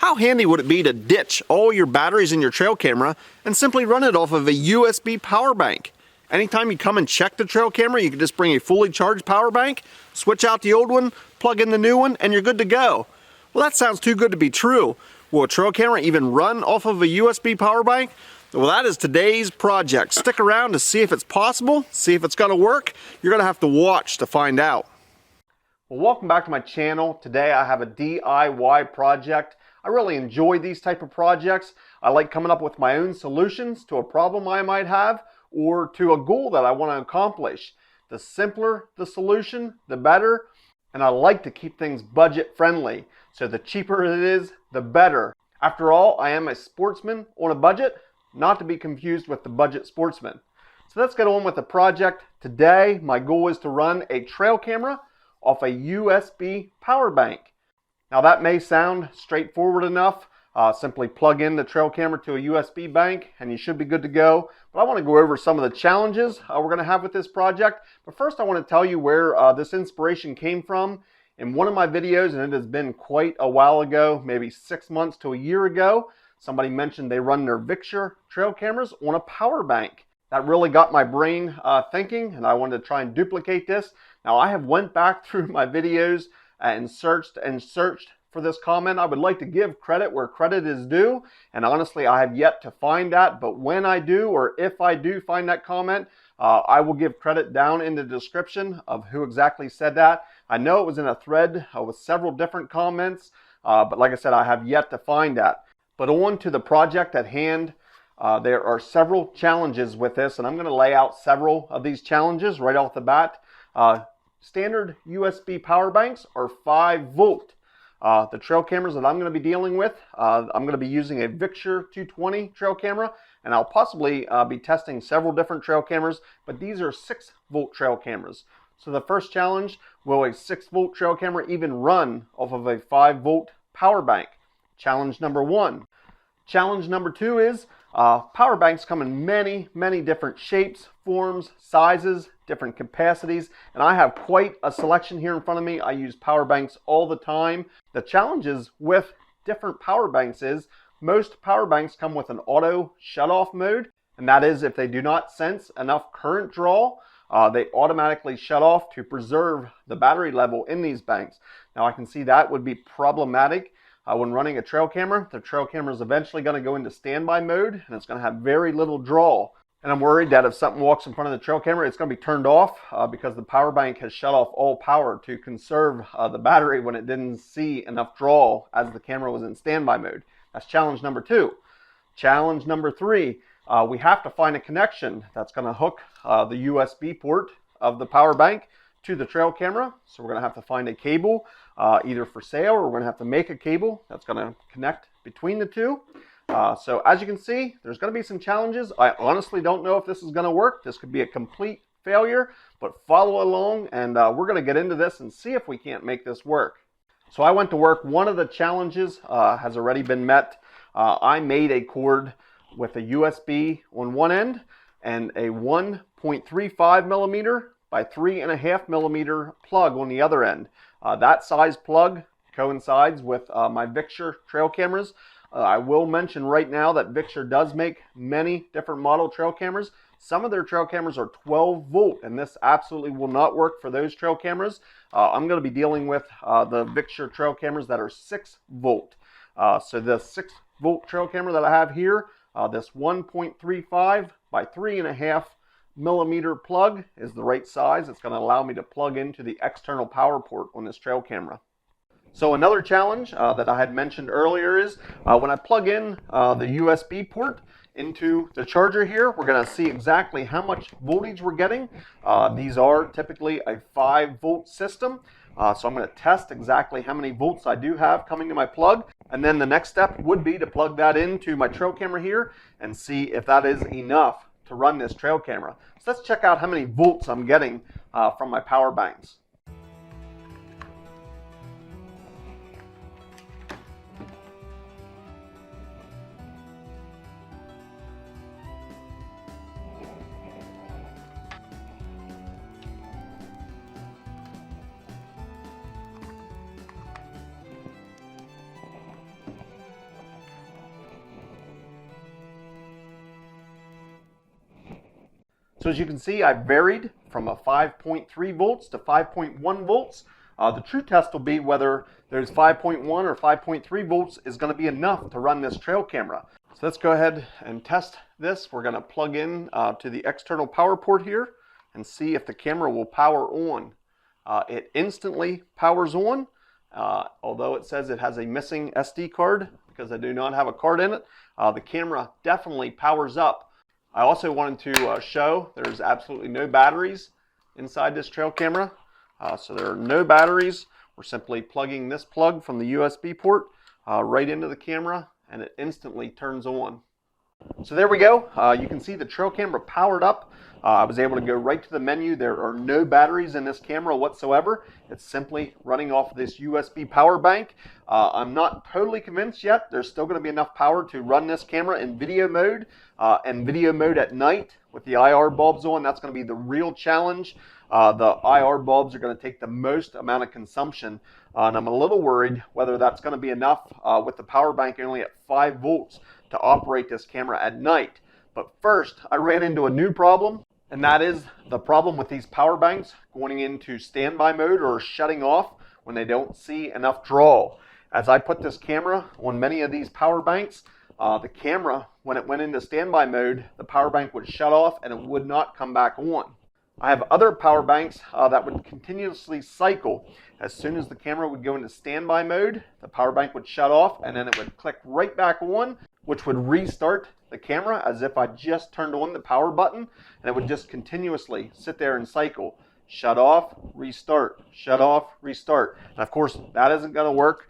How handy would it be to ditch all your batteries in your trail camera and simply run it off of a USB power bank? Anytime you come and check the trail camera, you can just bring a fully charged power bank, switch out the old one, plug in the new one, and you're good to go. Well, that sounds too good to be true. Will a trail camera even run off of a USB power bank? Well, that is today's project. Stick around to see if it's possible, see if it's going to work. You're going to have to watch to find out. Well, welcome back to my channel. Today I have a DIY project. I really enjoy these type of projects. I like coming up with my own solutions to a problem I might have or to a goal that I want to accomplish. The simpler the solution, the better. And I like to keep things budget friendly. So the cheaper it is, the better. After all, I am a sportsman on a budget, not to be confused with the budget sportsman. So let's get on with the project. Today, my goal is to run a trail camera off a USB power bank. Now that may sound straightforward enough. Simply plug in the trail camera to a USB bank and you should be good to go. But I want to go over some of the challenges we're going to have with this project. But first I want to tell you where this inspiration came from. In one of my videos, and it has been quite a while ago, maybe 6 months to a year ago, somebody mentioned they run their Victure trail cameras on a power bank. That really got my brain thinking, and I wanted to try and duplicate this. Now I have went back through my videos and searched for this comment. I would like to give credit where credit is due, and honestly I have yet to find that, but when I do, or if I do find that comment, I will give credit down in the description of who exactly said that. I know it was in a thread with several different comments, but like I said, I have yet to find that. But on to the project at hand. There are several challenges with this, and I'm going to lay out several of these challenges right off the bat. Standard USB power banks are 5 volt. The trail cameras that I'm going to be dealing with, I'm going to be using a Victure 220 trail camera, and I'll possibly be testing several different trail cameras, but these are 6 volt trail cameras. So the first challenge, will a 6 volt trail camera even run off of a 5 volt power bank? Challenge number 1. Challenge number 2 is power banks come in many different shapes, forms, sizes, different capacities, and I have quite a selection here in front of me. I use power banks all the time. The challenges with different power banks is most power banks come with an auto shut-off mode, and that is if they do not sense enough current draw, they automatically shut off to preserve the battery level in these banks. Now I can see that would be problematic when running a trail camera. The trail camera is eventually going to go into standby mode and it's going to have very little draw. And I'm worried that if something walks in front of the trail camera, it's going to be turned off because the power bank has shut off all power to conserve the battery when it didn't see enough draw as the camera was in standby mode. That's challenge number 2. Challenge number 3, we have to find a connection that's going to hook the USB port of the power bank to the trail camera. So we're going to have to find a cable either for sale, or we're going to have to make a cable that's going to connect between the two. So as you can see, there's going to be some challenges. I honestly don't know if this is going to work. This could be a complete failure, but follow along and we're going to get into this and see if we can't make this work. So I went to work. One of the challenges has already been met. I made a cord with a USB on one end and a 1.35 millimeter by 3.5 millimeter plug on the other end. That size plug coincides with my Victure trail cameras. I will mention right now that Victure does make many different model trail cameras. Some of their trail cameras are 12 volt, and this absolutely will not work for those trail cameras. I'm going to be dealing with the Victure trail cameras that are 6 volt. So the 6 volt trail camera that I have here, this 1.35 by 3.5 millimeter plug is the right size. It's going to allow me to plug into the external power port on this trail camera. So another challenge that I had mentioned earlier is when I plug in the USB port into the charger here, we're going to see exactly how much voltage we're getting. These are typically a 5 volt system. So I'm going to test exactly how many volts I do have coming to my plug. And then the next step would be to plug that into my trail camera here and see if that is enough to run this trail camera. So let's check out how many volts I'm getting from my power banks. So as you can see, I varied from a 5.3 volts to 5.1 volts. The true test will be whether there's 5.1 or 5.3 volts is going to be enough to run this trail camera. So let's go ahead and test this. We're going to plug in to the external power port here and see if the camera will power on. It instantly powers on, although it says it has a missing SD card because I do not have a card in it. The camera definitely powers up. I also wanted to show there's absolutely no batteries inside this trail camera. So there are no batteries. We're simply plugging this plug from the USB port right into the camera, and it instantly turns on. So there we go. You can see the trail camera powered up. I was able to go right to the menu. There are no batteries in this camera whatsoever. It's simply running off this USB power bank. I'm not totally convinced yet. There's still going to be enough power to run this camera in video mode and video mode at night with the IR bulbs on. That's going to be the real challenge. The IR bulbs are going to take the most amount of consumption, and I'm a little worried whether that's going to be enough with the power bank only at 5 volts to operate this camera at night. But first, I ran into a new problem, and that is the problem with these power banks going into standby mode or shutting off when they don't see enough draw. As I put this camera on many of these power banks, the camera, when it went into standby mode, the power bank would shut off and it would not come back on. I have other power banks that would continuously cycle. As soon as the camera would go into standby mode, the power bank would shut off and then it would click right back on, which would restart the camera as if I just turned on the power button, and it would just continuously sit there and cycle. Shut off, restart, shut off, restart. And of course, that isn't going to work.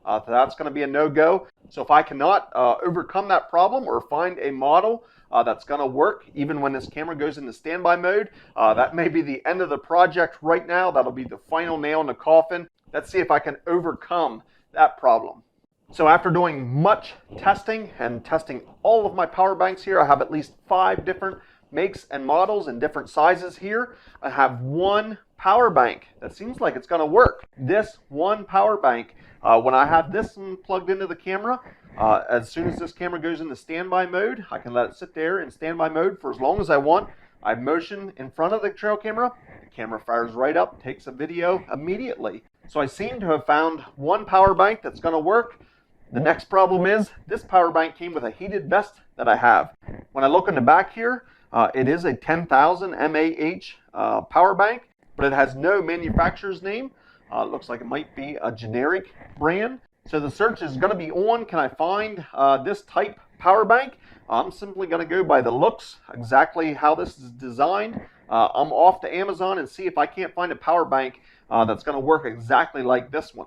So that's going to be a no-go. So if I cannot overcome that problem or find a model that's going to work even when this camera goes into standby mode, that may be the end of the project right now. That'll be the final nail in the coffin. Let's see if I can overcome that problem. So after doing much testing and testing all of my power banks here, I have at least 5 different makes and models and different sizes here. I have one power bank that seems like it's going to work. This one power bank, when I have this one plugged into the camera, as soon as this camera goes into standby mode, I can let it sit there in standby mode for as long as I want. I motion in front of the trail camera, the camera fires right up, takes a video immediately. So I seem to have found one power bank that's going to work. The next problem is this power bank came with a heated vest that I have. When I look in the back here, it is a 10,000 mAh power bank, but it has no manufacturer's name. It looks like it might be a generic brand. So the search is going to be on, can I find this type power bank? I'm simply going to go by the looks, exactly how this is designed. I'm off to Amazon and see if I can't find a power bank that's going to work exactly like this one.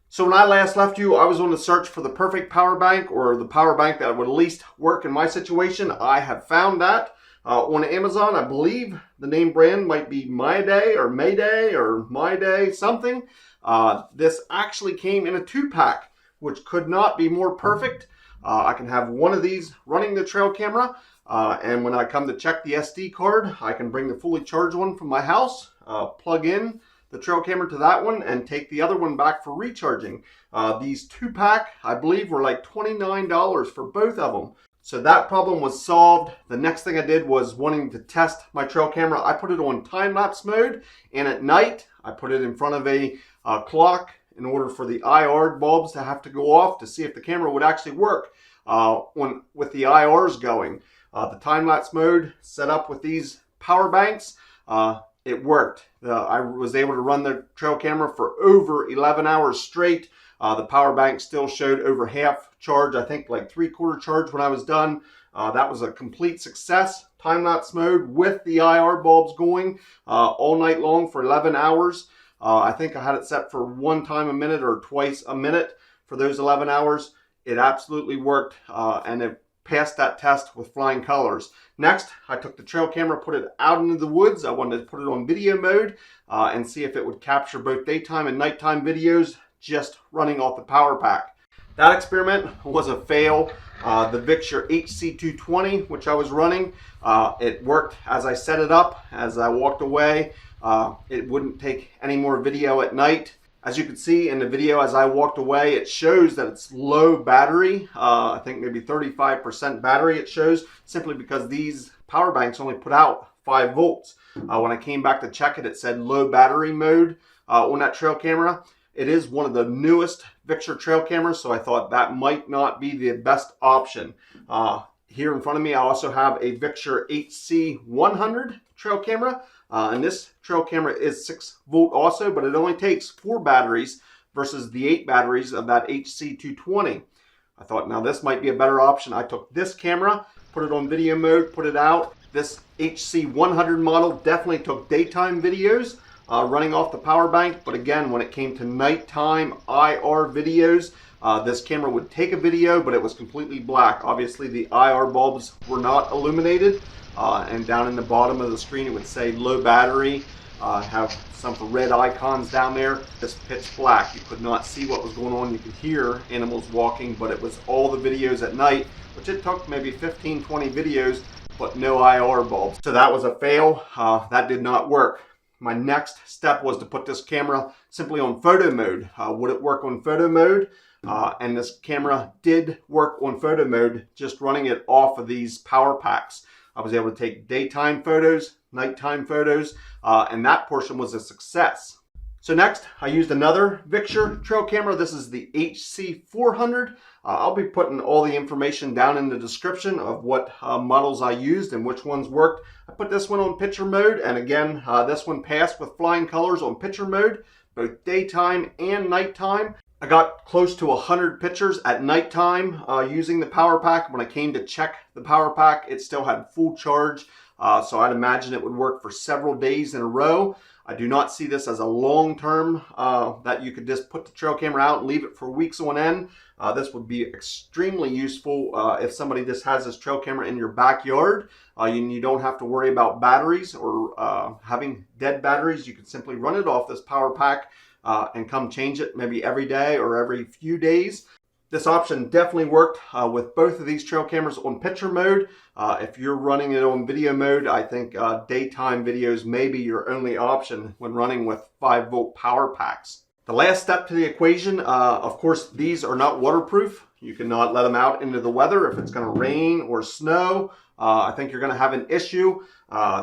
So when I last left you, I was on the search for the perfect power bank, or the power bank that would at least work in my situation. I have found that on Amazon. I believe the name brand might be Mayday or Mayday or Myday something. This actually came in a 2-pack, which could not be more perfect. I can have one of these running the trail camera, and when I come to check the SD card, I can bring the fully charged one from my house, plug in the trail camera to that one, and take the other one back for recharging. These 2-pack, I believe, were like $29 for both of them. So that problem was solved. The next thing I did was wanting to test my trail camera. I put it on time-lapse mode, and at night, I put it in front of a clock in order for the IR bulbs to have to go off to see if the camera would actually work with the IRs going. The time-lapse mode set up with these power banks, it worked. I was able to run the trail camera for over 11 hours straight. The power bank still showed over half charge, I think like 3/4 charge when I was done. That was a complete success. Time-lapse mode with the IR bulbs going all night long for 11 hours. I think I had it set for 1 time a minute or twice a minute for those 11 hours. It absolutely worked, and it passed that test with flying colors. Next, I took the trail camera, put it out into the woods. I wanted to put it on video mode and see if it would capture both daytime and nighttime videos just running off the power pack. That experiment was a fail. The Victure HC220, which I was running, it worked as I set it up. As I walked away, it wouldn't take any more video at night. As you can see in the video as I walked away, it shows that it's low battery. I think maybe 35% battery it shows, simply because these power banks only put out 5 volts. When I came back to check it, it said low battery mode on that trail camera. It is one of the newest Victra trail cameras, so I thought that might not be the best option. Here in front of me, I also have a Victra HC100 trail camera. And this trail camera is 6 volt also, but it only takes 4 batteries versus the 8 batteries of that HC220. I thought, now this might be a better option. I took this camera, put it on video mode, put it out. This HC100 model definitely took daytime videos running off the power bank, but again, when it came to nighttime IR videos, this camera would take a video, but it was completely black. Obviously, the IR bulbs were not illuminated, and down in the bottom of the screen, it would say low battery, have some red icons down there. Just pitch black. You could not see what was going on. You could hear animals walking, but it was all the videos at night, which it took maybe 15, 20 videos, but no IR bulbs. So that was a fail. That did not work. My next step was to put this camera simply on photo mode. Would it work on photo mode? And this camera did work on photo mode, just running it off of these power packs. I was able to take daytime photos, nighttime photos, and that portion was a success. So next, I used another Victra trail camera. This is the HC400. I'll be putting all the information down in the description of what models I used and which ones worked. I put this one on picture mode, and again, this one passed with flying colors on picture mode, both daytime and nighttime. I got close to 100 pictures at nighttime using the power pack. When I came to check the power pack, it still had full charge, so I'd imagine it would work for several days in a row. I do not see this as a long-term that you could just put the trail camera out and leave it for weeks on end. This would be extremely useful if somebody just has this trail camera in your backyard. You don't have to worry about batteries or having dead batteries. You can simply run it off this power pack and come change it maybe every day or every few days. This option definitely worked with both of these trail cameras on picture mode. If you're running it on video mode, I think daytime videos may be your only option when running with 5 volt power packs. The last step to the equation, of course, these are not waterproof. You cannot let them out into the weather if it's going to rain or snow. I think you're going to have an issue.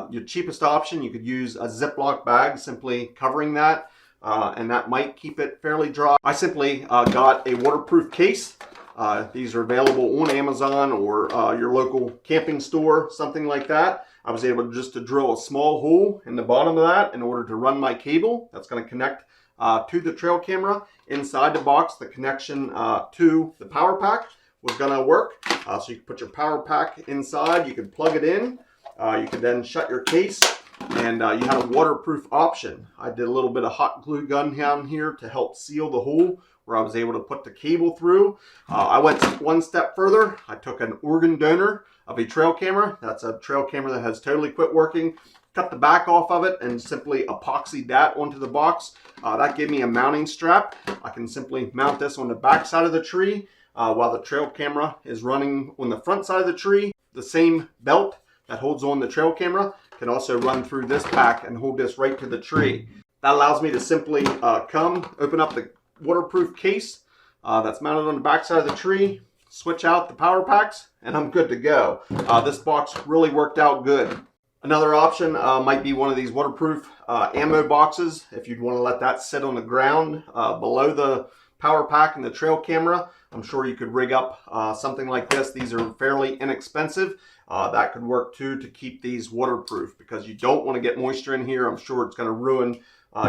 Your cheapest option, you could use a Ziploc bag, simply covering that. And that might keep it fairly dry. I simply got a waterproof case. These are available on Amazon or your local camping store, something like that. I was able just to drill a small hole in the bottom of that in order to run my cable. That's going to connect to the trail camera. Inside the box, the connection to the power pack was going to work. So you can put your power pack inside, you can plug it in, you can then shut your case, and you had a waterproof option. I did a little bit of hot glue gun down here to help seal the hole where I was able to put the cable through. I went one step further. I took an organ donor of a trail camera. That's a trail camera that has totally quit working. Cut the back off of it and simply epoxied that onto the box. That gave me a mounting strap. I can simply mount this on the back side of the tree while the trail camera is running on the front side of the tree. The same belt that holds on the trail camera can also run through this pack and hold this right to the tree. That allows me to simply open up the waterproof case that's mounted on the back side of the tree, switch out the power packs, and I'm good to go. This box really worked out good. Another option might be one of these waterproof ammo boxes. If you'd want to let that sit on the ground below the power pack and the trail camera, I'm sure you could rig up something like this. These are fairly inexpensive. That could work too to keep these waterproof because you don't want to get moisture in here. I'm sure it's going to ruin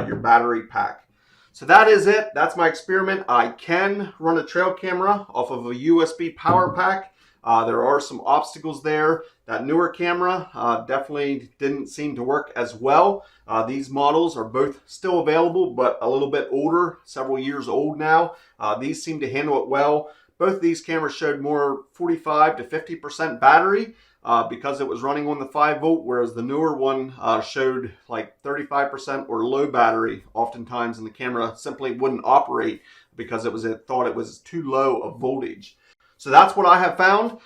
your battery pack. So that is it. That's my experiment. I can run a trail camera off of a USB power pack. There are some obstacles there. That newer camera definitely didn't seem to work as well. These models are both still available, but a little bit older, several years old now. These seem to handle it well. Both of these cameras showed more 45 to 50% battery because it was running on the 5 volt, whereas the newer one showed like 35% or low battery oftentimes, and the camera simply wouldn't operate because it thought it was too low a voltage. So that's what I have found.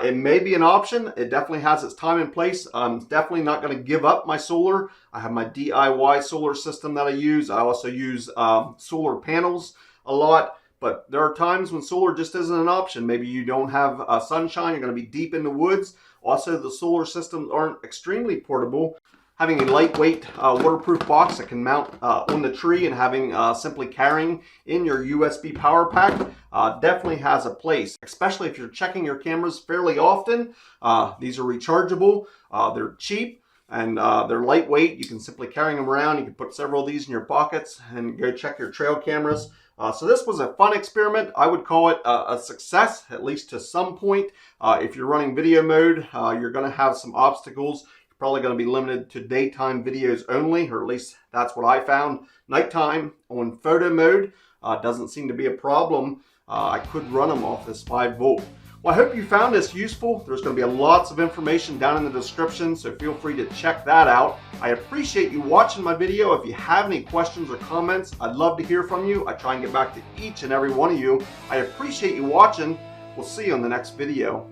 It may be an option. It definitely has its time and place. I'm definitely not going to give up my solar. I have my DIY solar system that I use. I also use solar panels a lot. but there are times when solar just isn't an option. Maybe you don't have sunshine, you're going to be deep in the woods. Also, the solar systems aren't extremely portable. Having a lightweight waterproof box that can mount on the tree and having simply carrying in your USB power pack definitely has a place, especially if you're checking your cameras fairly often. These are rechargeable, they're cheap, and they're lightweight. You can simply carry them around. You can put several of these in your pockets and go check your trail cameras. So this was a fun experiment. I would call it a success, at least to some point. If you're running video mode, you're going to have some obstacles. You're probably going to be limited to daytime videos only, or at least that's what I found. Nighttime on photo mode doesn't seem to be a problem. I could run them off this 5-volt. Well, I hope you found this useful. There's going to be lots of information down in the description, so feel free to check that out. I appreciate you watching my video. If you have any questions or comments, I'd love to hear from you. I try and get back to each and every one of you. I appreciate you watching. We'll see you on the next video.